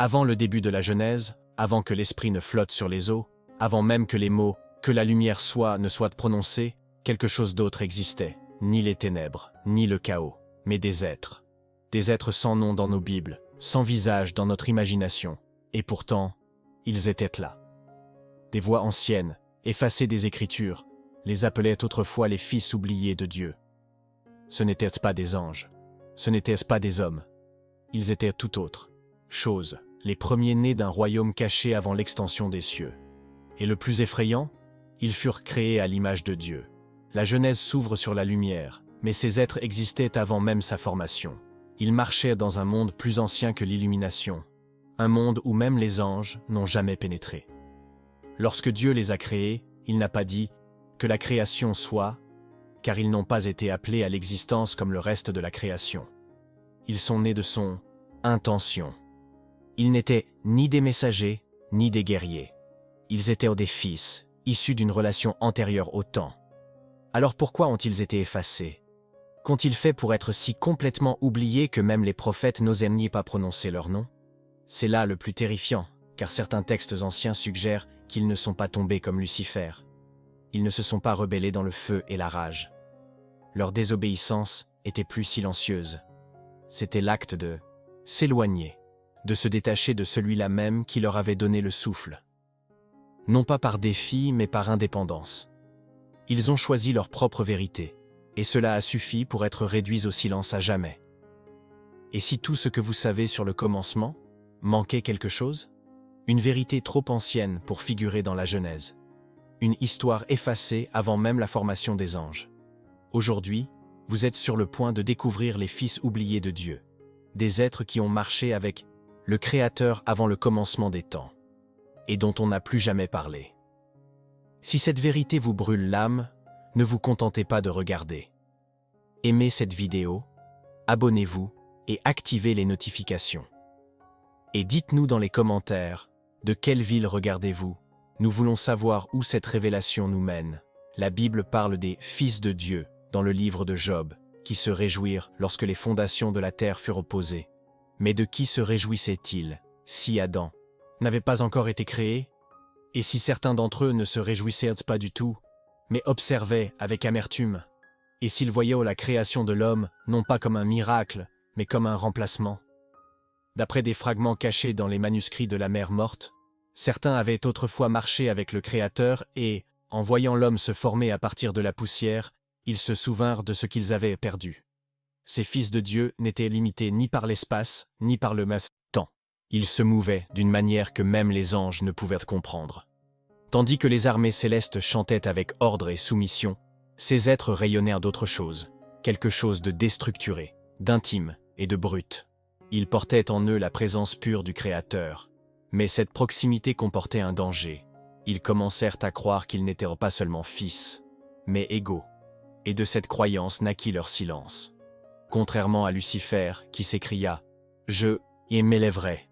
Avant le début de la Genèse, avant que l'esprit ne flotte sur les eaux, avant même que les mots « que la lumière soit » ne soient prononcés, quelque chose d'autre existait, ni les ténèbres, ni le chaos, mais des êtres. Des êtres sans nom dans nos Bibles, sans visage dans notre imagination, et pourtant, ils étaient là. Des voix anciennes, effacées des Écritures, les appelaient autrefois les fils oubliés de Dieu. Ce n'étaient pas des anges, ce n'étaient pas des hommes, ils étaient tout autre chose, les premiers-nés d'un royaume caché avant l'extension des cieux. Et le plus effrayant, ils furent créés à l'image de Dieu. La Genèse s'ouvre sur la lumière, mais ces êtres existaient avant même sa formation. Ils marchaient dans un monde plus ancien que l'illumination, un monde où même les anges n'ont jamais pénétré. Lorsque Dieu les a créés, il n'a pas dit « que la création soit », car ils n'ont pas été appelés à l'existence comme le reste de la création. Ils sont nés de son intention. Ils n'étaient ni des messagers, ni des guerriers. Ils étaient des fils, issus d'une relation antérieure au temps. Alors pourquoi ont-ils été effacés? Qu'ont-ils fait pour être si complètement oubliés que même les prophètes n'osaient ni pas prononcer leur nom? C'est là le plus terrifiant, car certains textes anciens suggèrent qu'ils ne sont pas tombés comme Lucifer. Ils ne se sont pas rebellés dans le feu et la rage. Leur désobéissance était plus silencieuse. C'était l'acte de s'éloigner, de se détacher de celui-là même qui leur avait donné le souffle. Non pas par défi, mais par indépendance. Ils ont choisi leur propre vérité, et cela a suffi pour être réduits au silence à jamais. Et si tout ce que vous savez sur le commencement manquait quelque chose? Une vérité trop ancienne pour figurer dans la Genèse. Une histoire effacée avant même la formation des anges. Aujourd'hui, vous êtes sur le point de découvrir les fils oubliés de Dieu, des êtres qui ont marché avec le Créateur avant le commencement des temps, et dont on n'a plus jamais parlé. Si cette vérité vous brûle l'âme, ne vous contentez pas de regarder. Aimez cette vidéo, abonnez-vous et activez les notifications. Et dites-nous dans les commentaires, de quelle ville regardez-vous? Nous voulons savoir où cette révélation nous mène. La Bible parle des fils de Dieu dans le livre de Job, qui se réjouirent lorsque les fondations de la terre furent posées. Mais de qui se réjouissaient-ils, si Adam n'avait pas encore été créé? Et si certains d'entre eux ne se réjouissaient pas du tout, mais observaient avec amertume? Et s'ils voyaient la création de l'homme non pas comme un miracle, mais comme un remplacement? D'après des fragments cachés dans les manuscrits de la mer morte, certains avaient autrefois marché avec le Créateur et, en voyant l'homme se former à partir de la poussière, ils se souvinrent de ce qu'ils avaient perdu. Ces fils de Dieu n'étaient limités ni par l'espace, ni par le temps. Ils se mouvaient d'une manière que même les anges ne pouvaient comprendre. Tandis que les armées célestes chantaient avec ordre et soumission, ces êtres rayonnèrent d'autre chose, quelque chose de déstructuré, d'intime et de brut. Ils portaient en eux la présence pure du Créateur. Mais cette proximité comportait un danger. Ils commencèrent à croire qu'ils n'étaient pas seulement fils, mais égaux. Et de cette croyance naquit leur silence. Contrairement à Lucifer, qui s'écria « Je m'élèverai »,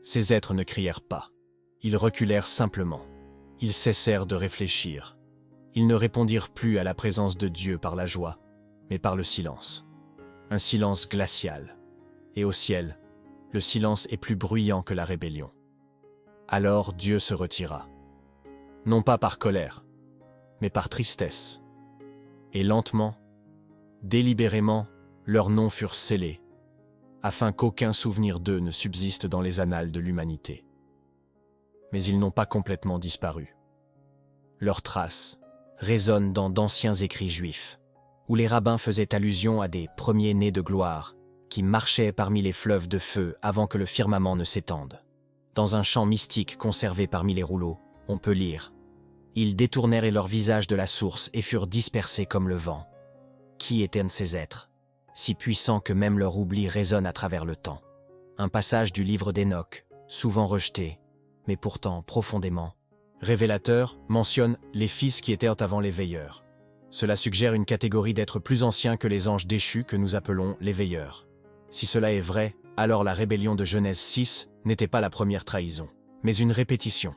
ces êtres ne crièrent pas. Ils reculèrent simplement. Ils cessèrent de réfléchir. Ils ne répondirent plus à la présence de Dieu par la joie, mais par le silence. Un silence glacial. Et au ciel, le silence est plus bruyant que la rébellion. Alors Dieu se retira. Non pas par colère, mais par tristesse. Et lentement, délibérément, leurs noms furent scellés, afin qu'aucun souvenir d'eux ne subsiste dans les annales de l'humanité. Mais ils n'ont pas complètement disparu. Leurs traces résonnent dans d'anciens écrits juifs, où les rabbins faisaient allusion à des premiers-nés de gloire qui marchaient parmi les fleuves de feu avant que le firmament ne s'étende. Dans un chant mystique conservé parmi les rouleaux, on peut lire « Ils détournèrent leur visage de la source et furent dispersés comme le vent. » Qui étaient ces êtres, si puissants que même leur oubli résonne à travers le temps? Un passage du livre d'Enoch, souvent rejeté, mais pourtant profondément révélateur, mentionne les fils qui étaient avant les veilleurs. Cela suggère une catégorie d'êtres plus anciens que les anges déchus que nous appelons les veilleurs. Si cela est vrai, alors la rébellion de Genèse 6 n'était pas la première trahison, mais une répétition,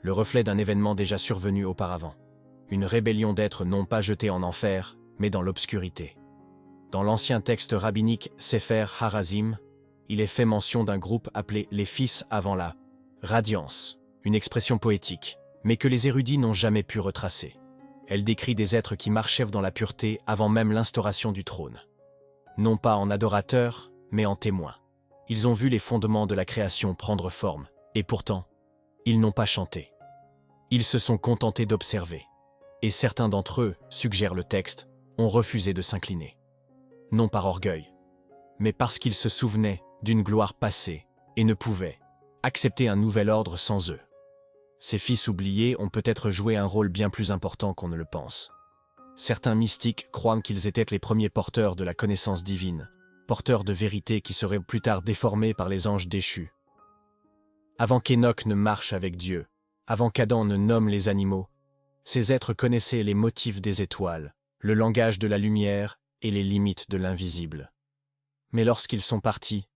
le reflet d'un événement déjà survenu auparavant. Une rébellion d'êtres non pas jetés en enfer, mais dans l'obscurité. Dans l'ancien texte rabbinique Sefer Harazim, il est fait mention d'un groupe appelé les Fils avant la radiance, une expression poétique, mais que les érudits n'ont jamais pu retracer. Elle décrit des êtres qui marchaient dans la pureté avant même l'instauration du trône. Non pas en adorateurs, mais en témoins. Ils ont vu les fondements de la création prendre forme, et pourtant, ils n'ont pas chanté. Ils se sont contentés d'observer. Et certains d'entre eux, suggère le texte, ont refusé de s'incliner. Non par orgueil, mais parce qu'ils se souvenaient d'une gloire passée et ne pouvaient accepter un nouvel ordre sans eux. Ces fils oubliés ont peut-être joué un rôle bien plus important qu'on ne le pense. Certains mystiques croient qu'ils étaient les premiers porteurs de la connaissance divine, porteurs de vérité qui seraient plus tard déformés par les anges déchus. Avant qu'Enoch ne marche avec Dieu, avant qu'Adam ne nomme les animaux, ces êtres connaissaient les motifs des étoiles, le langage de la lumière et les limites de l'invisible. Mais lorsqu'ils sont partis,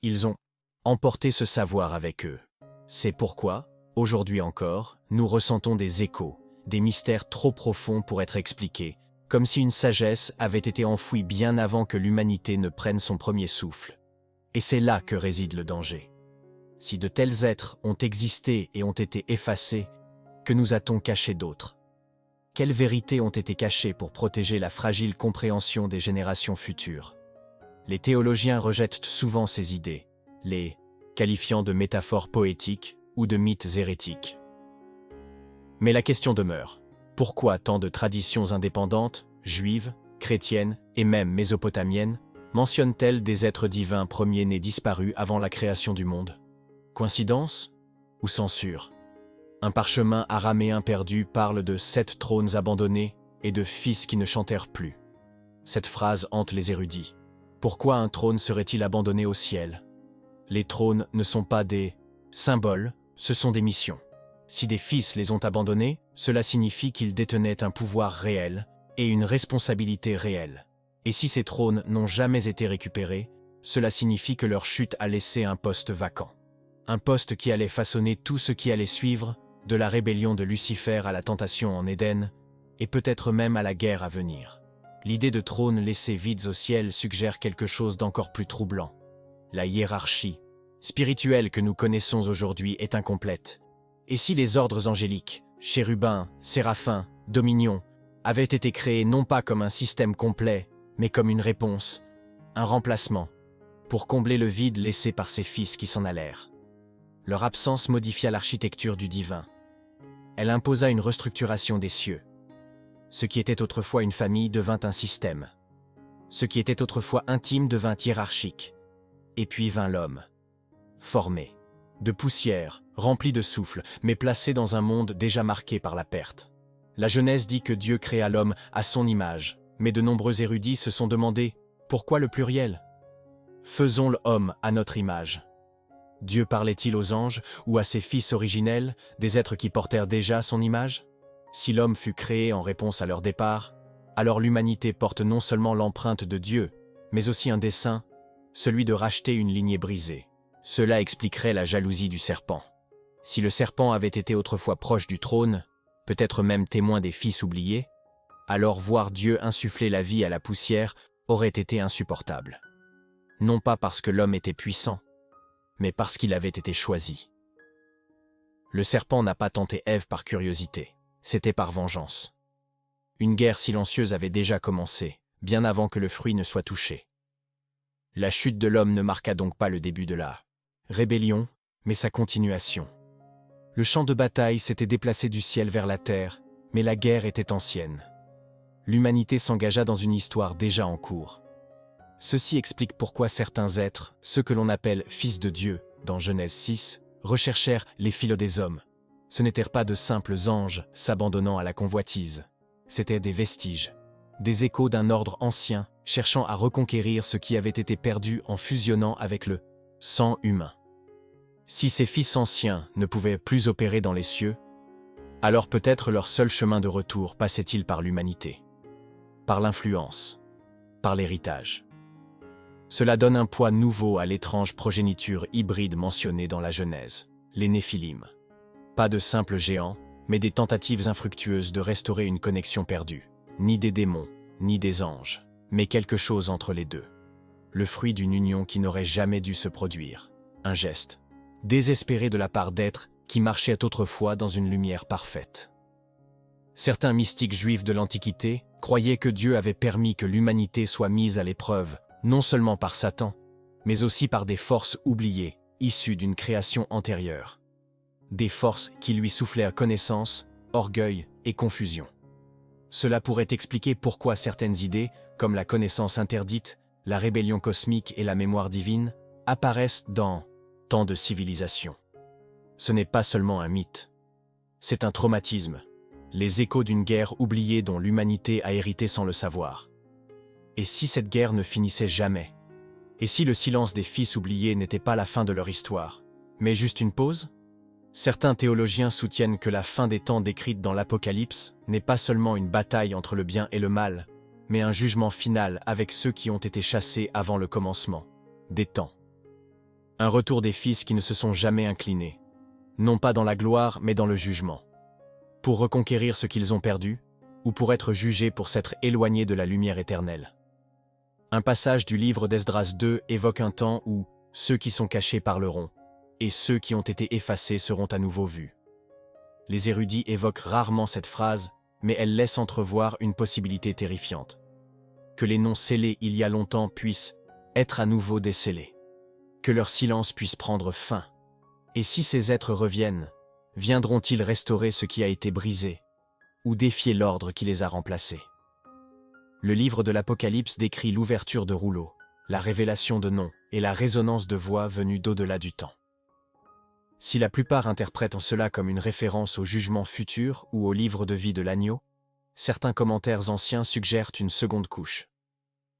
ils ont emporté ce savoir avec eux. C'est pourquoi, aujourd'hui encore, nous ressentons des échos, des mystères trop profonds pour être expliqués, comme si une sagesse avait été enfouie bien avant que l'humanité ne prenne son premier souffle. Et c'est là que réside le danger. Si de tels êtres ont existé et ont été effacés, que nous a-t-on caché d'autres? Quelles vérités ont été cachées pour protéger la fragile compréhension des générations futures? Les théologiens rejettent souvent ces idées, les qualifiant de métaphores poétiques ou de mythes hérétiques. Mais la question demeure. Pourquoi tant de traditions indépendantes, juives, chrétiennes et même mésopotamiennes, mentionnent-elles des êtres divins premiers-nés disparus avant la création du monde? Coïncidence ou censure? Un parchemin araméen perdu parle de 7 trônes abandonnés et de fils qui ne chantèrent plus. Cette phrase hante les érudits. Pourquoi un trône serait-il abandonné au ciel? Les trônes ne sont pas des symboles, ce sont des missions. Si des fils les ont abandonnés, cela signifie qu'ils détenaient un pouvoir réel et une responsabilité réelle. Et si ces trônes n'ont jamais été récupérés, cela signifie que leur chute a laissé un poste vacant. Un poste qui allait façonner tout ce qui allait suivre, de la rébellion de Lucifer à la tentation en Éden, et peut-être même à la guerre à venir. L'idée de trône laissé vides au ciel suggère quelque chose d'encore plus troublant. La hiérarchie spirituelle que nous connaissons aujourd'hui est incomplète. Et si les ordres angéliques, chérubins, séraphins, dominions, avaient été créés non pas comme un système complet, mais comme une réponse, un remplacement, pour combler le vide laissé par ces fils qui s'en allèrent. Leur absence modifia l'architecture du divin. Elle imposa une restructuration des cieux. Ce qui était autrefois une famille devint un système. Ce qui était autrefois intime devint hiérarchique. Et puis vint l'homme, formé, de poussière, rempli de souffle, mais placé dans un monde déjà marqué par la perte. La Genèse dit que Dieu créa l'homme à son image, mais de nombreux érudits se sont demandé « Pourquoi le pluriel ?» Faisons l'homme à notre image. Dieu parlait-il aux anges ou à ses fils originels, des êtres qui portèrent déjà son image? Si l'homme fut créé en réponse à leur départ, alors l'humanité porte non seulement l'empreinte de Dieu, mais aussi un dessein, celui de racheter une lignée brisée. Cela expliquerait la jalousie du serpent. Si le serpent avait été autrefois proche du trône, peut-être même témoin des fils oubliés, alors voir Dieu insuffler la vie à la poussière aurait été insupportable. Non pas parce que l'homme était puissant, mais parce qu'il avait été choisi. Le serpent n'a pas tenté Ève par curiosité, c'était par vengeance. Une guerre silencieuse avait déjà commencé, bien avant que le fruit ne soit touché. La chute de l'homme ne marqua donc pas le début de la rébellion, mais sa continuation. Le champ de bataille s'était déplacé du ciel vers la terre, mais la guerre était ancienne. L'humanité s'engagea dans une histoire déjà en cours. Ceci explique pourquoi certains êtres, ceux que l'on appelle fils de Dieu, dans Genèse 6, recherchèrent les filets des hommes. Ce n'étaient pas de simples anges s'abandonnant à la convoitise. C'étaient des vestiges, des échos d'un ordre ancien, cherchant à reconquérir ce qui avait été perdu en fusionnant avec le sang humain. Si ces fils anciens ne pouvaient plus opérer dans les cieux, alors peut-être leur seul chemin de retour passait-il par l'humanité, par l'influence, par l'héritage. Cela donne un poids nouveau à l'étrange progéniture hybride mentionnée dans la Genèse, les Néphilim. Pas de simples géants, mais des tentatives infructueuses de restaurer une connexion perdue. Ni des démons, ni des anges, mais quelque chose entre les deux. le fruit d'une union qui n'aurait jamais dû se produire. Un geste désespéré de la part d'êtres qui marchaient autrefois dans une lumière parfaite. Certains mystiques juifs de l'Antiquité croyaient que Dieu avait permis que l'humanité soit mise à l'épreuve, non seulement par Satan, mais aussi par des forces oubliées, issues d'une création antérieure. Des forces qui lui soufflaient connaissance, orgueil et confusion. Cela pourrait expliquer pourquoi certaines idées, comme la connaissance interdite, la rébellion cosmique et la mémoire divine, apparaissent dans tant de civilisations. Ce n'est pas seulement un mythe. C'est un traumatisme, les échos d'une guerre oubliée dont l'humanité a hérité sans le savoir. Et si cette guerre ne finissait jamais? Et si le silence des fils oubliés n'était pas la fin de leur histoire, mais juste une pause? Certains théologiens soutiennent que la fin des temps décrite dans l'Apocalypse n'est pas seulement une bataille entre le bien et le mal, mais un jugement final avec ceux qui ont été chassés avant le commencement des temps. Un retour des fils qui ne se sont jamais inclinés, non pas dans la gloire mais dans le jugement, pour reconquérir ce qu'ils ont perdu, ou pour être jugés pour s'être éloignés de la lumière éternelle. Un passage du livre d'Esdras 2 évoque un temps où ceux qui sont cachés parleront, et ceux qui ont été effacés seront à nouveau vus. Les érudits évoquent rarement cette phrase, mais elle laisse entrevoir une possibilité terrifiante. Que les noms scellés il y a longtemps puissent être à nouveau décellés. Que leur silence puisse prendre fin. Et si ces êtres reviennent, viendront-ils restaurer ce qui a été brisé, ou défier l'ordre qui les a remplacés? Le livre de l'Apocalypse décrit l'ouverture de rouleaux, la révélation de noms et la résonance de voix venues d'au-delà du temps. Si la plupart interprètent cela comme une référence au jugement futur ou au livre de vie de l'agneau, certains commentaires anciens suggèrent une seconde couche.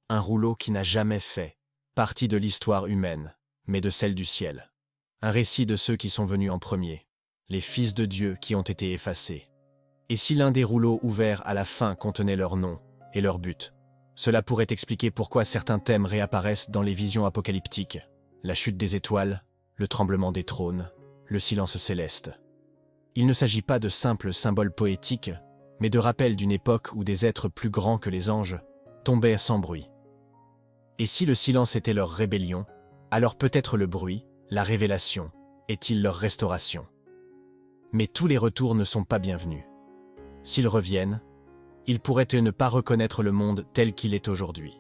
Un rouleau qui n'a jamais fait partie de l'histoire humaine, mais de celle du ciel. Un récit de ceux qui sont venus en premier, les fils de Dieu qui ont été effacés. Et si l'un des rouleaux ouverts à la fin contenait leur nom et leur but, cela pourrait expliquer pourquoi certains thèmes réapparaissent dans les visions apocalyptiques, la chute des étoiles, le tremblement des trônes, le silence céleste. Il ne s'agit pas de simples symboles poétiques, mais de rappels d'une époque où des êtres plus grands que les anges tombaient sans bruit. Et si le silence était leur rébellion, alors peut-être le bruit, la révélation, est-il leur restauration. Mais tous les retours ne sont pas bienvenus. S'ils reviennent, ils pourraient ne pas reconnaître le monde tel qu'il est aujourd'hui.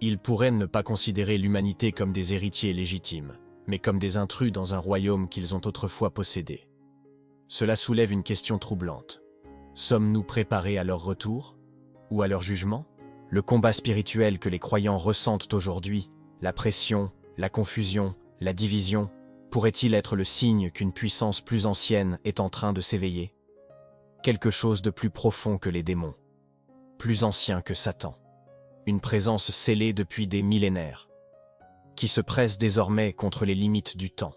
Ils pourraient ne pas considérer l'humanité comme des héritiers légitimes, mais comme des intrus dans un royaume qu'ils ont autrefois possédé. Cela soulève une question troublante. Sommes-nous préparés à leur retour? Ou à leur jugement? Le combat spirituel que les croyants ressentent aujourd'hui, la pression, la confusion, la division, pourrait-il être le signe qu'une puissance plus ancienne est en train de s'éveiller? Quelque chose de plus profond que les démons, plus ancien que Satan, une présence scellée depuis des millénaires, qui se presse désormais contre les limites du temps.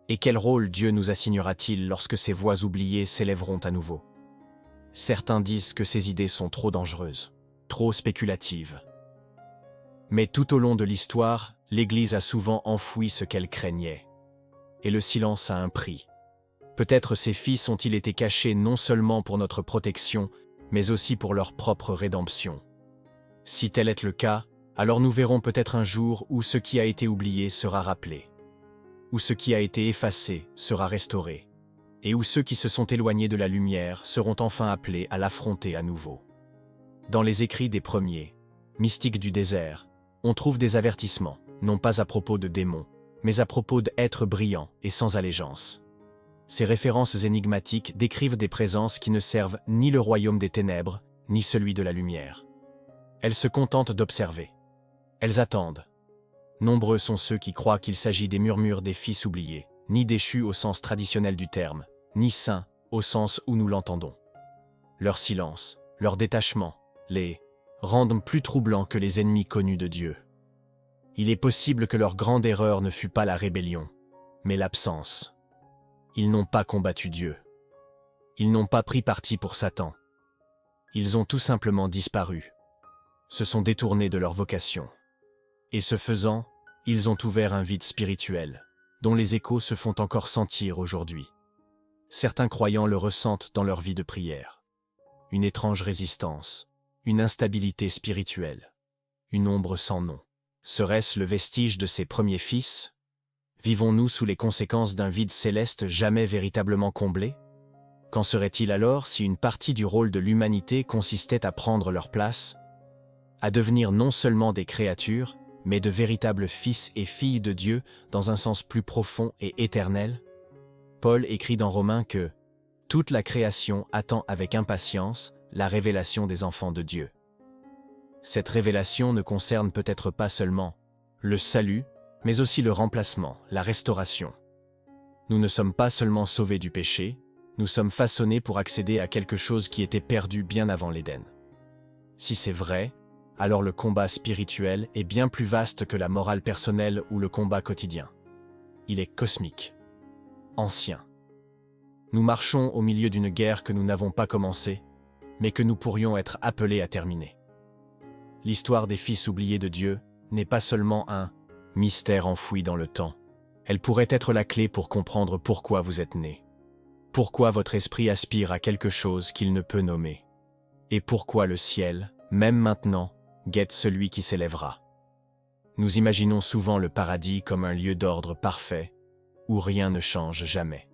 Et quel rôle Dieu nous assignera-t-il lorsque ces voix oubliées s'élèveront à nouveau? Certains disent que ces idées sont trop dangereuses, trop spéculatives. Mais tout au long de l'histoire, l'Église a souvent enfoui ce qu'elle craignait. Et le silence a un prix. Peut-être ces fils ont-ils été cachés non seulement pour notre protection, mais aussi pour leur propre rédemption. Si tel est le cas, alors nous verrons peut-être un jour où ce qui a été oublié sera rappelé, où ce qui a été effacé sera restauré, et où ceux qui se sont éloignés de la lumière seront enfin appelés à l'affronter à nouveau. Dans les écrits des premiers, mystiques du désert, on trouve des avertissements, non pas à propos de démons, mais à propos d'êtres brillants et sans allégeance. Ces références énigmatiques décrivent des présences qui ne servent ni le royaume des ténèbres, ni celui de la lumière. Elles se contentent d'observer. Elles attendent. Nombreux sont ceux qui croient qu'il s'agit des murmures des fils oubliés, ni déchus au sens traditionnel du terme, ni saints au sens où nous l'entendons. Leur silence, leur détachement, les rendent plus troublants que les ennemis connus de Dieu. Il est possible que leur grande erreur ne fût pas la rébellion, mais l'absence. Ils n'ont pas combattu Dieu. Ils n'ont pas pris parti pour Satan. Ils ont tout simplement disparu, se sont détournés de leur vocation. Et ce faisant, ils ont ouvert un vide spirituel, dont les échos se font encore sentir aujourd'hui. Certains croyants le ressentent dans leur vie de prière. Une étrange résistance, une instabilité spirituelle, une ombre sans nom. Serait-ce le vestige de ses premiers fils? Vivons-nous sous les conséquences d'un vide céleste jamais véritablement comblé? Qu'en serait-il alors si une partie du rôle de l'humanité consistait à prendre leur place, à devenir non seulement des créatures, mais de véritables fils et filles de Dieu dans un sens plus profond et éternel? Paul écrit dans Romains que « Toute la création attend avec impatience la révélation des enfants de Dieu ». Cette révélation ne concerne peut-être pas seulement le salut, mais aussi le remplacement, la restauration. Nous ne sommes pas seulement sauvés du péché, nous sommes façonnés pour accéder à quelque chose qui était perdu bien avant l'Éden. Si c'est vrai, alors le combat spirituel est bien plus vaste que la morale personnelle ou le combat quotidien. Il est cosmique, ancien. Nous marchons au milieu d'une guerre que nous n'avons pas commencée, mais que nous pourrions être appelés à terminer. L'histoire des fils oubliés de Dieu n'est pas seulement un mystère enfoui dans le temps. Elle pourrait être la clé pour comprendre pourquoi vous êtes nés. Pourquoi votre esprit aspire à quelque chose qu'il ne peut nommer. Et pourquoi le ciel, même maintenant, guette celui qui s'élèvera. Nous imaginons souvent le paradis comme un lieu d'ordre parfait, où rien ne change jamais.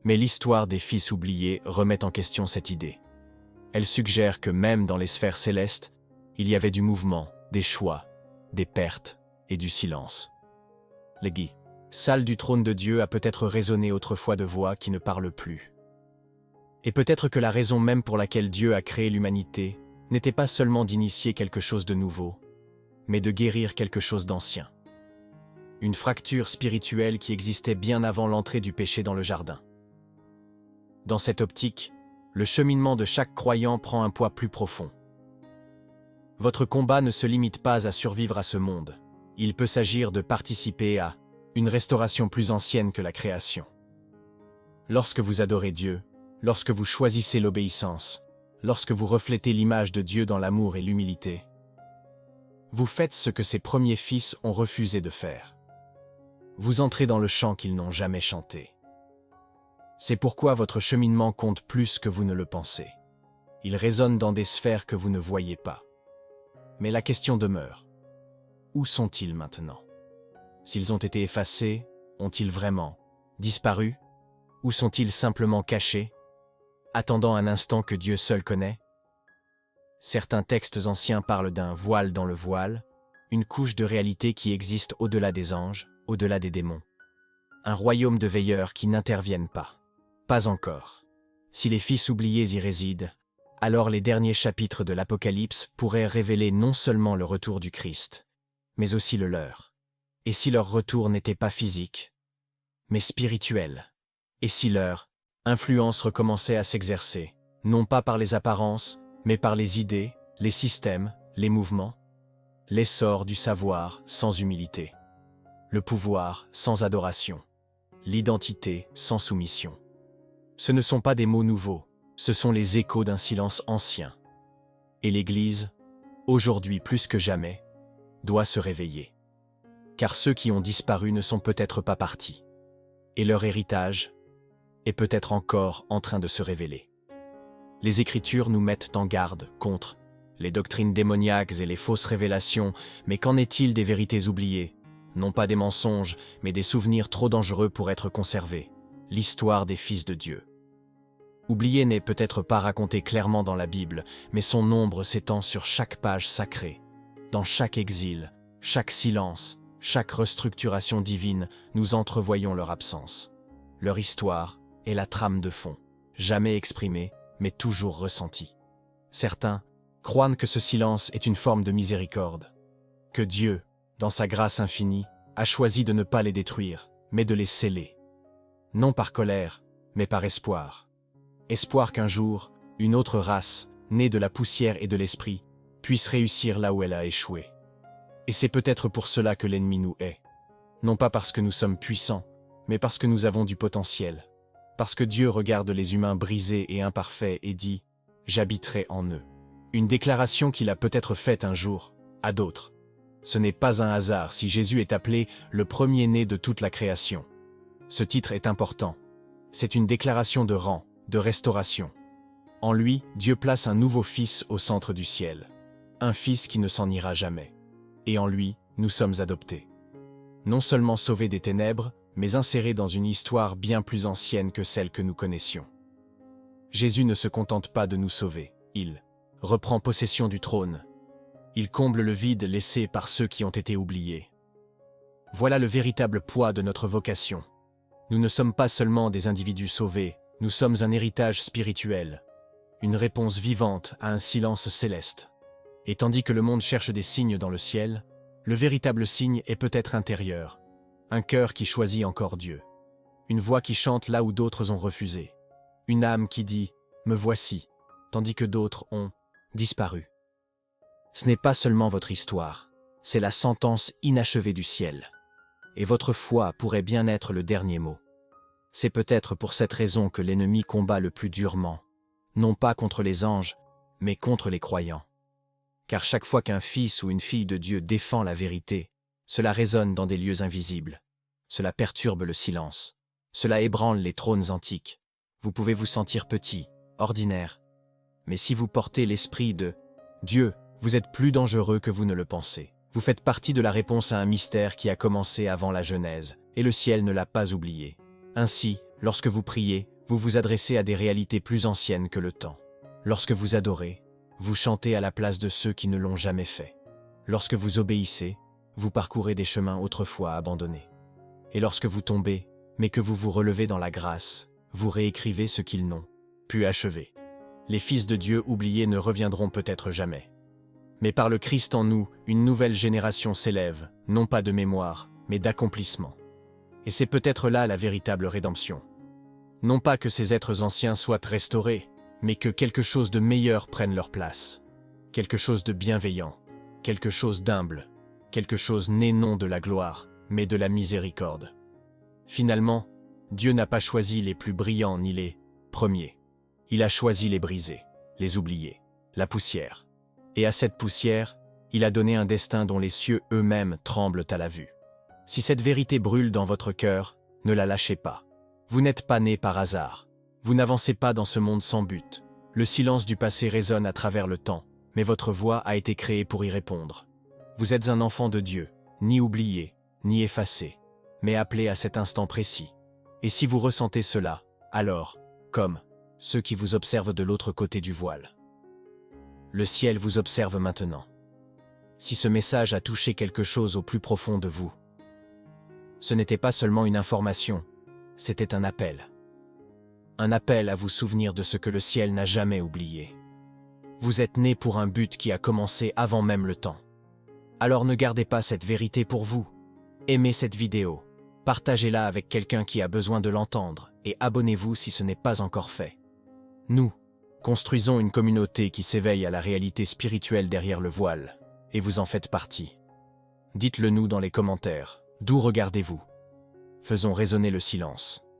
Mais l'histoire des fils oubliés remet en question cette idée. Elle suggère que même dans les sphères célestes, il y avait du mouvement, des choix, des pertes et du silence. Légui, salle du trône de Dieu a peut-être résonné autrefois de voix qui ne parlent plus. Et peut-être que la raison même pour laquelle Dieu a créé l'humanité n'était pas seulement d'initier quelque chose de nouveau, mais de guérir quelque chose d'ancien. Une fracture spirituelle qui existait bien avant l'entrée du péché dans le jardin. Dans cette optique, le cheminement de chaque croyant prend un poids plus profond. Votre combat ne se limite pas à survivre à ce monde. Il peut s'agir de participer à une restauration plus ancienne que la création. Lorsque vous adorez Dieu, lorsque vous choisissez l'obéissance, lorsque vous reflétez l'image de Dieu dans l'amour et l'humilité, vous faites ce que ses premiers fils ont refusé de faire. Vous entrez dans le chant qu'ils n'ont jamais chanté. C'est pourquoi votre cheminement compte plus que vous ne le pensez. Il résonne dans des sphères que vous ne voyez pas. Mais la question demeure. Où sont-ils maintenant? S'ils ont été effacés, ont-ils vraiment disparu? Ou sont-ils simplement cachés, attendant un instant que Dieu seul connaît? Certains textes anciens parlent d'un voile dans le voile, une couche de réalité qui existe au-delà des anges, au-delà des démons. Un royaume de veilleurs qui n'interviennent pas. Pas encore. Si les fils oubliés y résident, alors les derniers chapitres de l'Apocalypse pourraient révéler non seulement le retour du Christ, mais aussi le leur. Et si leur retour n'était pas physique, mais spirituel? Et si leur influence recommençait à s'exercer, non pas par les apparences, mais par les idées, les systèmes, les mouvements? L'essor du savoir sans humilité. Le pouvoir sans adoration. L'identité sans soumission. Ce ne sont pas des mots nouveaux, ce sont les échos d'un silence ancien. Et l'Église, aujourd'hui plus que jamais, doit se réveiller. Car ceux qui ont disparu ne sont peut-être pas partis. Et leur héritage est peut-être encore en train de se révéler. Les Écritures nous mettent en garde contre les doctrines démoniaques et les fausses révélations, mais qu'en est-il des vérités oubliées? Non pas des mensonges, mais des souvenirs trop dangereux pour être conservés. L'histoire des fils de Dieu. Oublié n'est peut-être pas raconté clairement dans la Bible, mais son ombre s'étend sur chaque page sacrée. Dans chaque exil, chaque silence, chaque restructuration divine, nous entrevoyons leur absence. Leur histoire est la trame de fond, jamais exprimée, mais toujours ressentie. Certains croient que ce silence est une forme de miséricorde, que Dieu, dans sa grâce infinie, a choisi de ne pas les détruire, mais de les sceller. Non par colère, mais par espoir. Espoir qu'un jour, une autre race, née de la poussière et de l'esprit, puisse réussir là où elle a échoué. Et c'est peut-être pour cela que l'ennemi nous hait. Non pas parce que nous sommes puissants, mais parce que nous avons du potentiel. Parce que Dieu regarde les humains brisés et imparfaits et dit « J'habiterai en eux ». Une déclaration qu'il a peut-être faite un jour, à d'autres. Ce n'est pas un hasard si Jésus est appelé le premier-né de toute la création. Ce titre est important. C'est une déclaration de rang, de restauration. En lui, Dieu place un nouveau fils au centre du ciel. Un fils qui ne s'en ira jamais. Et en lui, nous sommes adoptés. Non seulement sauvés des ténèbres, mais insérés dans une histoire bien plus ancienne que celle que nous connaissions. Jésus ne se contente pas de nous sauver, il reprend possession du trône. Il comble le vide laissé par ceux qui ont été oubliés. Voilà le véritable poids de notre vocation. Nous ne sommes pas seulement des individus sauvés, nous sommes un héritage spirituel, une réponse vivante à un silence céleste. Et tandis que le monde cherche des signes dans le ciel, le véritable signe est peut-être intérieur, un cœur qui choisit encore Dieu, une voix qui chante là où d'autres ont refusé, une âme qui dit « Me voici », tandis que d'autres ont disparu. Ce n'est pas seulement votre histoire, c'est la sentence inachevée du ciel. Et votre foi pourrait bien être le dernier mot. C'est peut-être pour cette raison que l'ennemi combat le plus durement, non pas contre les anges, mais contre les croyants. Car chaque fois qu'un fils ou une fille de Dieu défend la vérité, cela résonne dans des lieux invisibles. Cela perturbe le silence. Cela ébranle les trônes antiques. Vous pouvez vous sentir petit, ordinaire. Mais si vous portez l'esprit de Dieu, vous êtes plus dangereux que vous ne le pensez. Vous faites partie de la réponse à un mystère qui a commencé avant la Genèse, et le ciel ne l'a pas oublié. Ainsi, lorsque vous priez, vous vous adressez à des réalités plus anciennes que le temps. Lorsque vous adorez, vous chantez à la place de ceux qui ne l'ont jamais fait. Lorsque vous obéissez, vous parcourez des chemins autrefois abandonnés. Et lorsque vous tombez, mais que vous vous relevez dans la grâce, vous réécrivez ce qu'ils n'ont pu achever. Les fils de Dieu oubliés ne reviendront peut-être jamais. Mais par le Christ en nous, une nouvelle génération s'élève, non pas de mémoire, mais d'accomplissement. Et c'est peut-être là la véritable rédemption. Non pas que ces êtres anciens soient restaurés, mais que quelque chose de meilleur prenne leur place. Quelque chose de bienveillant, quelque chose d'humble, quelque chose né non de la gloire, mais de la miséricorde. Finalement, Dieu n'a pas choisi les plus brillants ni les premiers. Il a choisi les brisés, les oubliés, la poussière. Et à cette poussière, il a donné un destin dont les cieux eux-mêmes tremblent à la vue. Si cette vérité brûle dans votre cœur, ne la lâchez pas. Vous n'êtes pas né par hasard. Vous n'avancez pas dans ce monde sans but. Le silence du passé résonne à travers le temps, mais votre voix a été créée pour y répondre. Vous êtes un enfant de Dieu, ni oublié, ni effacé, mais appelé à cet instant précis. Et si vous ressentez cela, alors, comme ceux qui vous observent de l'autre côté du voile, le ciel vous observe maintenant. Si ce message a touché quelque chose au plus profond de vous, ce n'était pas seulement une information, c'était un appel. Un appel à vous souvenir de ce que le ciel n'a jamais oublié. Vous êtes né pour un but qui a commencé avant même le temps. Alors ne gardez pas cette vérité pour vous. Aimez cette vidéo, partagez-la avec quelqu'un qui a besoin de l'entendre et abonnez-vous si ce n'est pas encore fait. Nous construisons une communauté qui s'éveille à la réalité spirituelle derrière le voile, et vous en faites partie. Dites-le nous dans les commentaires. D'où regardez-vous? Faisons résonner le silence.